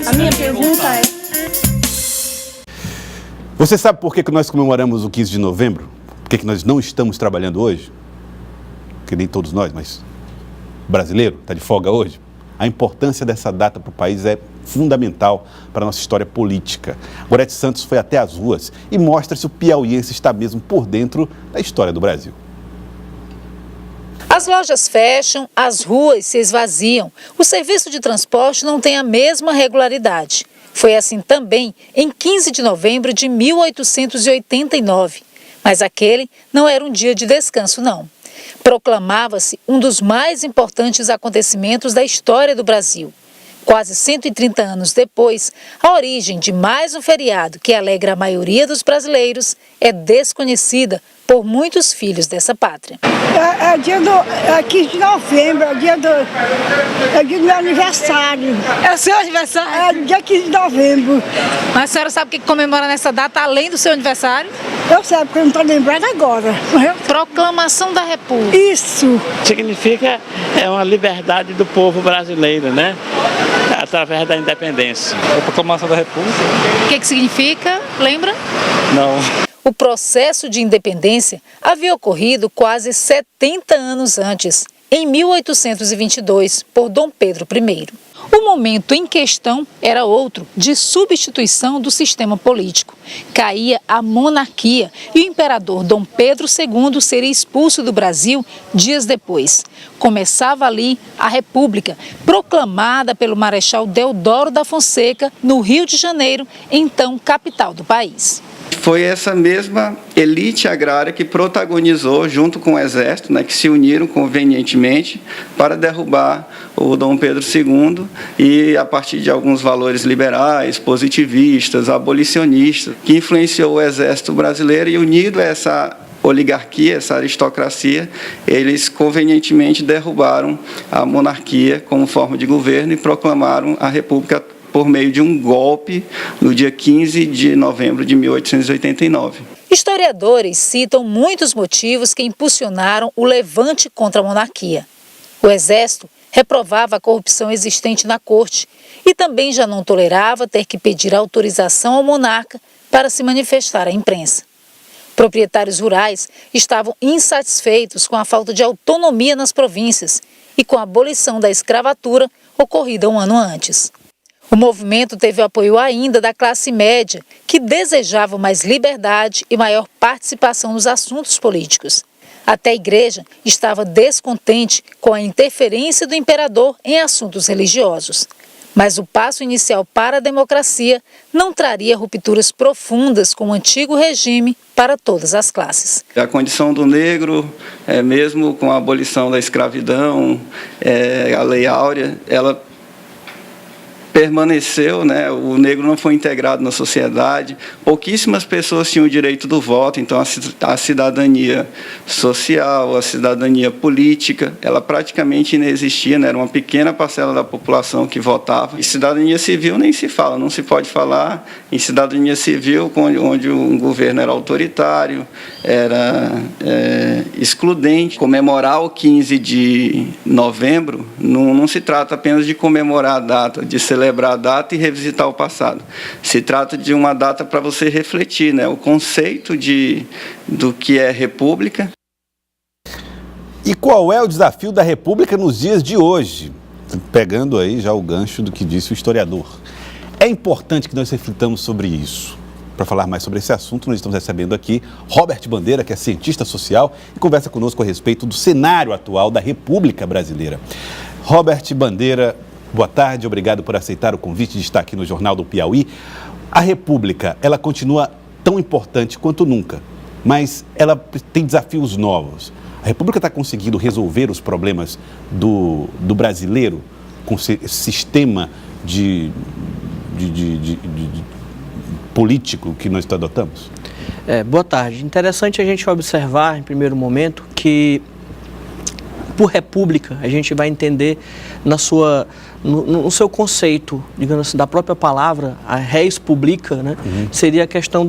A minha pergunta é... Você sabe por que nós comemoramos o 15 de novembro? Por que nós não estamos trabalhando hoje? Que nem todos nós, mas brasileiro está de folga hoje. A importância dessa data para o país é fundamental para a nossa história política. Gorete Santos foi até as ruas e mostra se o piauiense está mesmo por dentro da história do Brasil. As lojas fecham, as ruas se esvaziam. O serviço de transporte não tem a mesma regularidade. Foi assim também em 15 de novembro de 1889. Mas aquele não era um dia de descanso, não. Proclamava-se um dos mais importantes acontecimentos da história do Brasil. Quase 130 anos depois, a origem de mais um feriado que alegra a maioria dos brasileiros é desconhecida por muitos filhos dessa pátria. É dia do 15 de novembro, é dia do meu aniversário. É o seu aniversário? É dia 15 de novembro. Mas a senhora sabe o que comemora nessa data além do seu aniversário? Eu sei, porque eu não estou lembrando agora. Proclamação da República. Isso. Significa uma liberdade do povo brasileiro, né? Através da independência. A proclamação da República. O que significa? Lembra? Não. O processo de independência havia ocorrido quase 70 anos antes, em 1822, por Dom Pedro I. O momento em questão era outro, de substituição do sistema político. Caía a monarquia e o imperador Dom Pedro II seria expulso do Brasil dias depois. Começava ali a República, proclamada pelo Marechal Deodoro da Fonseca, no Rio de Janeiro, então capital do país. Foi essa mesma elite agrária que protagonizou, junto com o Exército, né, que se uniram convenientemente para derrubar o Dom Pedro II e, a partir de alguns valores liberais, positivistas, abolicionistas, que influenciou o Exército brasileiro e, unido a essa oligarquia, essa aristocracia, eles convenientemente derrubaram a monarquia como forma de governo e proclamaram a República por meio de um golpe no dia 15 de novembro de 1889. Historiadores citam muitos motivos que impulsionaram o levante contra a monarquia. O Exército reprovava a corrupção existente na corte e também já não tolerava ter que pedir autorização ao monarca para se manifestar à imprensa. Proprietários rurais estavam insatisfeitos com a falta de autonomia nas províncias e com a abolição da escravatura ocorrida um ano antes. O movimento teve o apoio ainda da classe média, que desejava mais liberdade e maior participação nos assuntos políticos. Até a igreja estava descontente com a interferência do imperador em assuntos religiosos. Mas o passo inicial para a democracia não traria rupturas profundas com o antigo regime para todas as classes. A condição do negro, mesmo com a abolição da escravidão, a Lei Áurea, ela permaneceu, né? O negro não foi integrado na sociedade, pouquíssimas pessoas tinham o direito do voto, então a cidadania social, a cidadania política, ela praticamente inexistia, né? Era uma pequena parcela da população que votava. E cidadania civil nem se fala, não se pode falar em cidadania civil onde um governo era autoritário, era excludente. Comemorar o 15 de novembro não se trata apenas de comemorar a data, de celebrar a data e revisitar o passado. Se trata de uma data para você refletir, né, o conceito do que é república. E qual é o desafio da República nos dias de hoje? Pegando aí já o gancho do que disse o historiador. É importante que nós reflitamos sobre isso. Para falar mais sobre esse assunto, nós estamos recebendo aqui Robert Bandeira, que é cientista social, e conversa conosco a respeito do cenário atual da República Brasileira. Robert Bandeira, boa tarde, obrigado por aceitar o convite de estar aqui no Jornal do Piauí. A República, ela continua tão importante quanto nunca, mas ela tem desafios novos. A República está conseguindo resolver os problemas do brasileiro com esse sistema político que nós adotamos? Boa tarde. Interessante a gente observar, em primeiro momento, que por república a gente vai entender no seu conceito, digamos assim, da própria palavra, a res publica, né? Seria a questão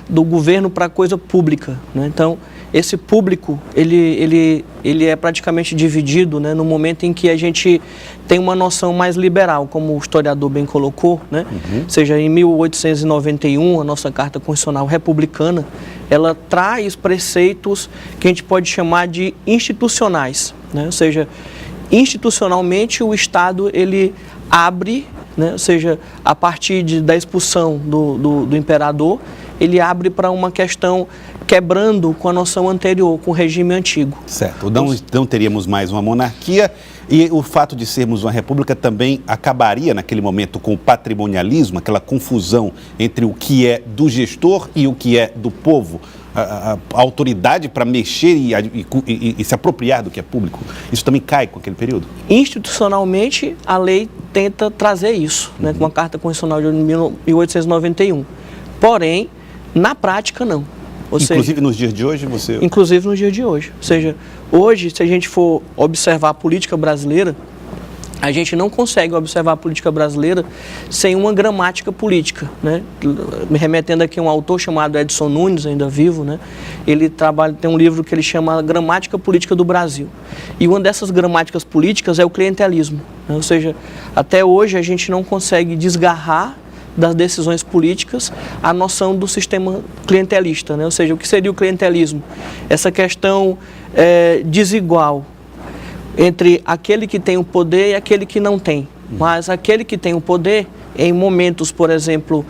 do governo para a coisa pública, né? Então, esse público, ele é praticamente dividido, né, no momento em que a gente tem uma noção mais liberal, como o historiador bem colocou, né? Ou seja, em 1891, a nossa Carta Constitucional Republicana, ela traz preceitos que a gente pode chamar de institucionais, né? Ou seja, institucionalmente o Estado ele abre, né? Ou seja, a partir da expulsão do imperador, ele abre para uma questão quebrando com a noção anterior, com o regime antigo. Certo, não teríamos mais uma monarquia e o fato de sermos uma república também acabaria naquele momento com o patrimonialismo, aquela confusão entre o que é do gestor e o que é do povo, a autoridade para mexer e se apropriar do que é público. Isso também cai com aquele período? Institucionalmente, a lei tenta trazer isso, né, com a Carta Constitucional de 1891. Porém, na prática, não. Inclusive nos dias de hoje, você... Inclusive nos dias de hoje. Ou seja, hoje, se a gente for observar a política brasileira, a gente não consegue observar a política brasileira sem uma gramática política, né? Me remetendo aqui a um autor chamado Edson Nunes, ainda vivo, né? Ele tem um livro que ele chama Gramática Política do Brasil. E uma dessas gramáticas políticas é o clientelismo, né? Ou seja, até hoje a gente não consegue desgarrar das decisões políticas a noção do sistema clientelista, né? Ou seja, o que seria o clientelismo? Essa questão desigual entre aquele que tem o poder e aquele que não tem. Mas aquele que tem o poder, em momentos, por exemplo,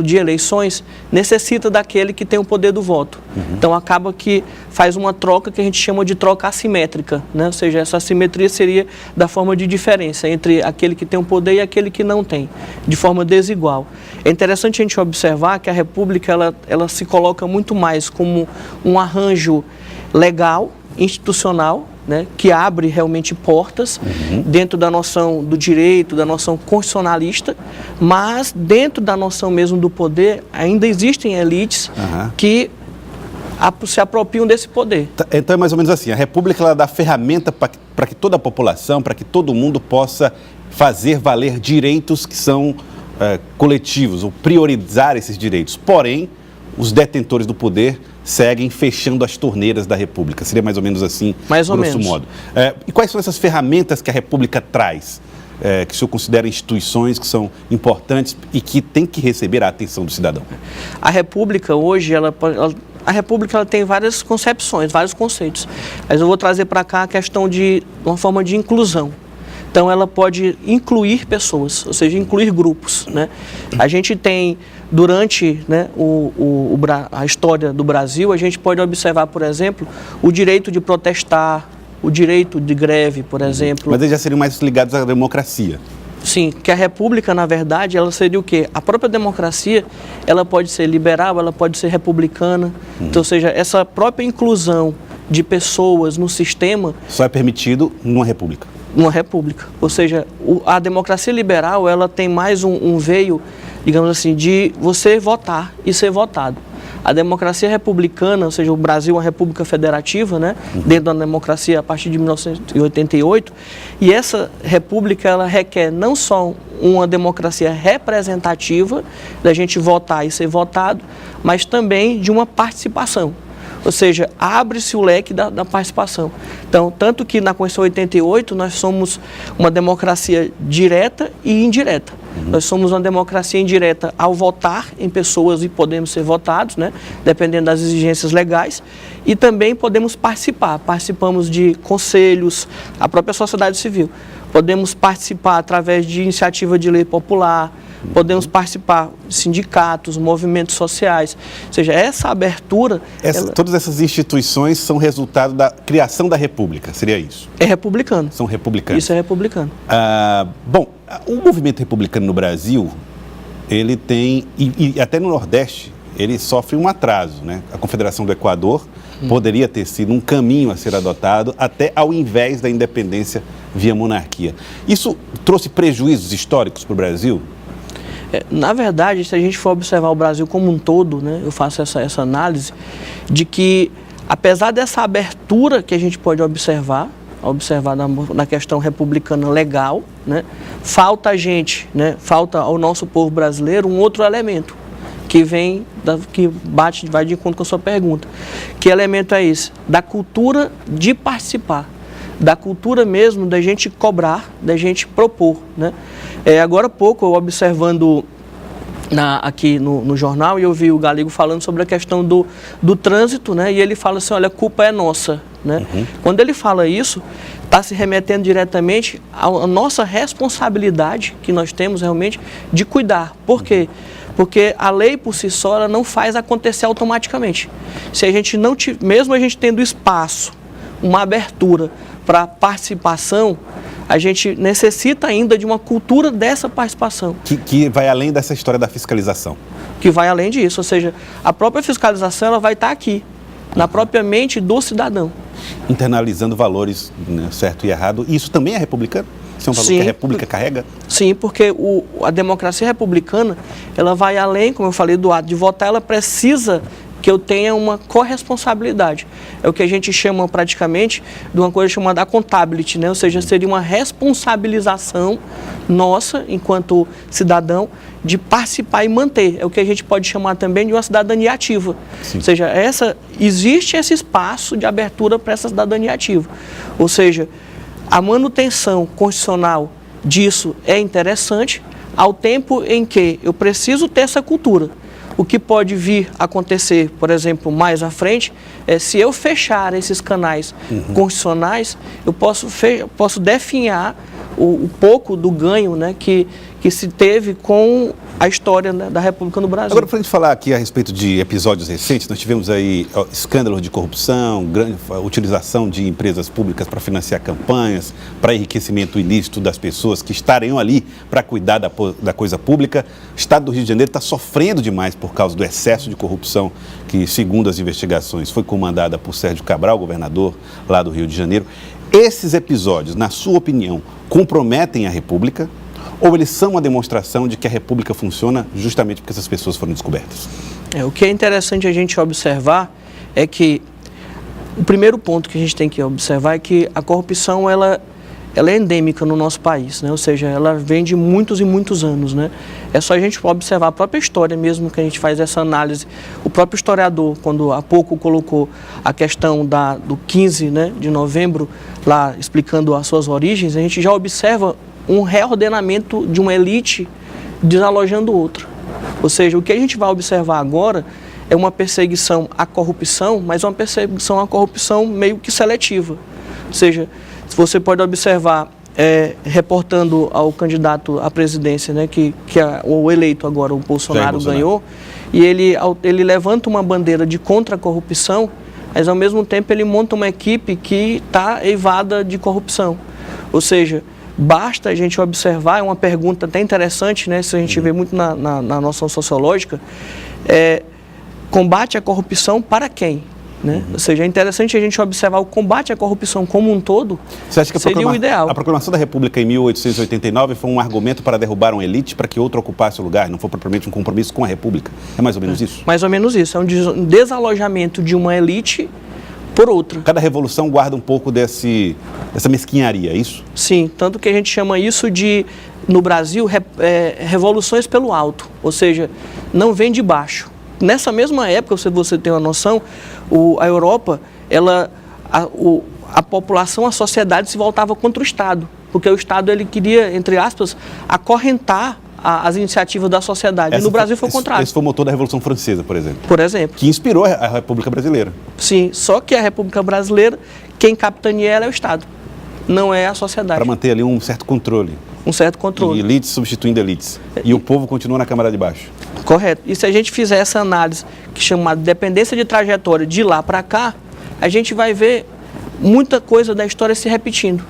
de eleições, necessita daquele que tem o poder do voto. Então acaba que faz uma troca que a gente chama de troca assimétrica, né? Ou seja, essa assimetria seria da forma de diferença entre aquele que tem o poder e aquele que não tem, de forma desigual. É interessante a gente observar que a República ela se coloca muito mais como um arranjo legal, institucional, né, que abre realmente portas dentro da noção do direito, da noção constitucionalista, mas dentro da noção mesmo do poder, ainda existem elites que se apropriam desse poder. Então é mais ou menos assim, a República ela dá ferramenta para que toda a população, para que todo mundo possa fazer valer direitos que são coletivos, ou priorizar esses direitos. Porém, os detentores do poder seguem fechando as torneiras da República. Seria mais ou menos assim, mais ou grosso menos. modo. E quais são essas ferramentas que a República traz, que o senhor considera instituições que são importantes e que tem que receber a atenção do cidadão? A República hoje, a República ela tem várias concepções, vários conceitos. Mas eu vou trazer para cá a questão de uma forma de inclusão. Então, ela pode incluir pessoas, ou seja, incluir grupos, né? A gente tem, durante, né, a história do Brasil, a gente pode observar, por exemplo, o direito de protestar, o direito de greve, por exemplo. Mas eles já seriam mais ligados à democracia. Sim, que a República, na verdade, ela seria o quê? A própria democracia, ela pode ser liberal, ela pode ser republicana. Então, ou seja, essa própria inclusão de pessoas no sistema... Só é permitido numa república. Uma república. Ou seja, a democracia liberal, ela tem mais um veio, digamos assim, de você votar e ser votado. A democracia republicana, ou seja, o Brasil é uma república federativa, né? Dentro da democracia a partir de 1988, e essa república, ela requer não só uma democracia representativa, da gente votar e ser votado, mas também de uma participação. Ou seja, abre-se o leque da participação. Então, tanto que na Constituição 88 nós somos uma democracia direta e indireta. Nós somos uma democracia indireta ao votar em pessoas e podemos ser votados, né, dependendo das exigências legais, e também podemos participar. Participamos de conselhos, a própria sociedade civil. Podemos participar através de iniciativa de lei popular, podemos participar de sindicatos, movimentos sociais. Ou seja, essa abertura... Todas essas instituições são resultado da criação da República, seria isso? É republicano. São republicanos. Isso é republicano. Bom, o movimento republicano no Brasil, ele tem, e até no Nordeste, ele sofre um atraso, né? A Confederação do Equador poderia ter sido um caminho a ser adotado até ao invés da independência via monarquia. Isso trouxe prejuízos históricos para o Brasil? Na verdade, se a gente for observar o Brasil como um todo, né, eu faço essa análise de que, apesar dessa abertura que a gente pode observar na questão republicana legal, né, falta a gente, né, falta ao nosso povo brasileiro um outro elemento, que vai de encontro com a sua pergunta. Que elemento é esse? Da cultura de participar, da cultura mesmo da gente cobrar, da gente propor, né? Agora há pouco, eu observando aqui no jornal, e eu vi o Galego falando sobre a questão do trânsito, né? E ele fala assim, olha, a culpa é nossa, né? Quando ele fala isso, está se remetendo diretamente à nossa responsabilidade que nós temos realmente de cuidar. Por quê? Porque a lei por si só ela não faz acontecer automaticamente. Se a gente não mesmo a gente tendo espaço, uma abertura para participação, a gente necessita ainda de uma cultura dessa participação. Que vai além dessa história da fiscalização. Que vai além disso, ou seja, a própria fiscalização ela vai estar aqui, na própria mente do cidadão. Internalizando valores, né, certo e errado. E isso também é republicano? Isso é um valor que a República carrega? Sim, porque a democracia republicana, ela vai além, como eu falei, do ato de votar, ela precisa que eu tenha uma corresponsabilidade. É o que a gente chama praticamente de uma coisa chamada accountability, né? Ou seja, seria uma responsabilização nossa, enquanto cidadão, de participar e manter. É o que a gente pode chamar também de uma cidadania ativa. Sim. Ou seja, existe esse espaço de abertura para essa cidadania ativa. Ou seja, a manutenção constitucional disso é interessante, ao tempo em que eu preciso ter essa cultura. O que pode vir a acontecer, por exemplo, mais à frente, é se eu fechar esses canais constitucionais, eu posso definhar o pouco do ganho, né, que se teve com a história, né, da República no Brasil. Agora, para a gente falar aqui a respeito de episódios recentes, nós tivemos aí escândalos de corrupção, grande utilização de empresas públicas para financiar campanhas, para enriquecimento ilícito das pessoas que estariam ali para cuidar da coisa pública. O Estado do Rio de Janeiro está sofrendo demais por causa do excesso de corrupção que, segundo as investigações, foi comandada por Sérgio Cabral, governador lá do Rio de Janeiro. Esses episódios, na sua opinião, comprometem a República? Ou eles são uma demonstração de que a República funciona justamente porque essas pessoas foram descobertas? O que é interessante a gente observar é que o primeiro ponto que a gente tem que observar é que a corrupção ela é endêmica no nosso país, né? Ou seja, ela vem de muitos e muitos anos, né? É só a gente observar a própria história mesmo que a gente faz essa análise. O próprio historiador, quando há pouco colocou a questão do 15, né, de novembro, lá explicando as suas origens, a gente já observa um reordenamento de uma elite desalojando outra. Ou seja, o que a gente vai observar agora é uma perseguição à corrupção, mas uma perseguição à corrupção meio que seletiva. Ou seja, você pode observar, reportando ao candidato à presidência, né, o eleito agora, o Bolsonaro ganhou, e ele levanta uma bandeira de contra a corrupção, mas ao mesmo tempo ele monta uma equipe que está eivada de corrupção. Ou seja, basta a gente observar, é uma pergunta até interessante, né, se a gente vê muito na noção sociológica, combate à corrupção para quem? Né? Ou seja, é interessante a gente observar o combate à corrupção como um todo. Você acha que seria o ideal. A proclamação da República em 1889 foi um argumento para derrubar uma elite para que outro ocupasse o lugar, não foi propriamente um compromisso com a República? É mais ou menos isso? Mais ou menos isso, é um desalojamento de uma elite por outra. Cada revolução guarda um pouco dessa mesquinharia, é isso? Sim, tanto que a gente chama isso de, no Brasil, revoluções pelo alto, ou seja, não vem de baixo. Nessa mesma época, se você tem uma noção, a Europa, a população, a sociedade se voltava contra o Estado, porque o Estado ele queria, entre aspas, acorrentar as iniciativas da sociedade. E no Brasil foi o contrário. Esse foi o motor da Revolução Francesa, por exemplo. Por exemplo. Que inspirou a República Brasileira. Sim, só que a República Brasileira, quem capitaneia ela é o Estado, não é a sociedade. Para manter ali um certo controle. Um certo controle. E elites substituindo elites. E o povo continua na Câmara de Baixo. Correto. E se a gente fizer essa análise, que chama de dependência de trajetória de lá para cá, a gente vai ver muita coisa da história se repetindo.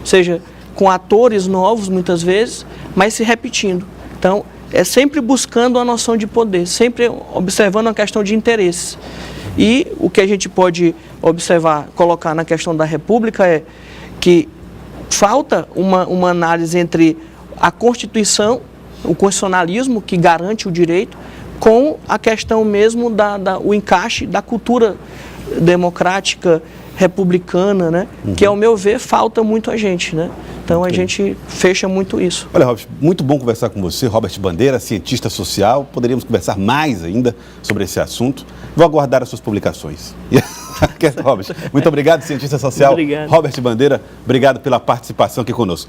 Ou seja, com atores novos, muitas vezes, mas se repetindo. Então, é sempre buscando a noção de poder, sempre observando a questão de interesses. E o que a gente pode observar, colocar na questão da República é que falta uma análise entre a Constituição, o constitucionalismo que garante o direito, com a questão mesmo o encaixe da cultura democrática, republicana, né? Que, ao meu ver, falta muito a gente, né? Então a gente fecha muito isso. Olha, Robert, muito bom conversar com você. Robert Bandeira, cientista social. Poderíamos conversar mais ainda sobre esse assunto. Vou aguardar as suas publicações. Robert, muito obrigado, cientista social. Obrigado. Robert Bandeira, obrigado pela participação aqui conosco.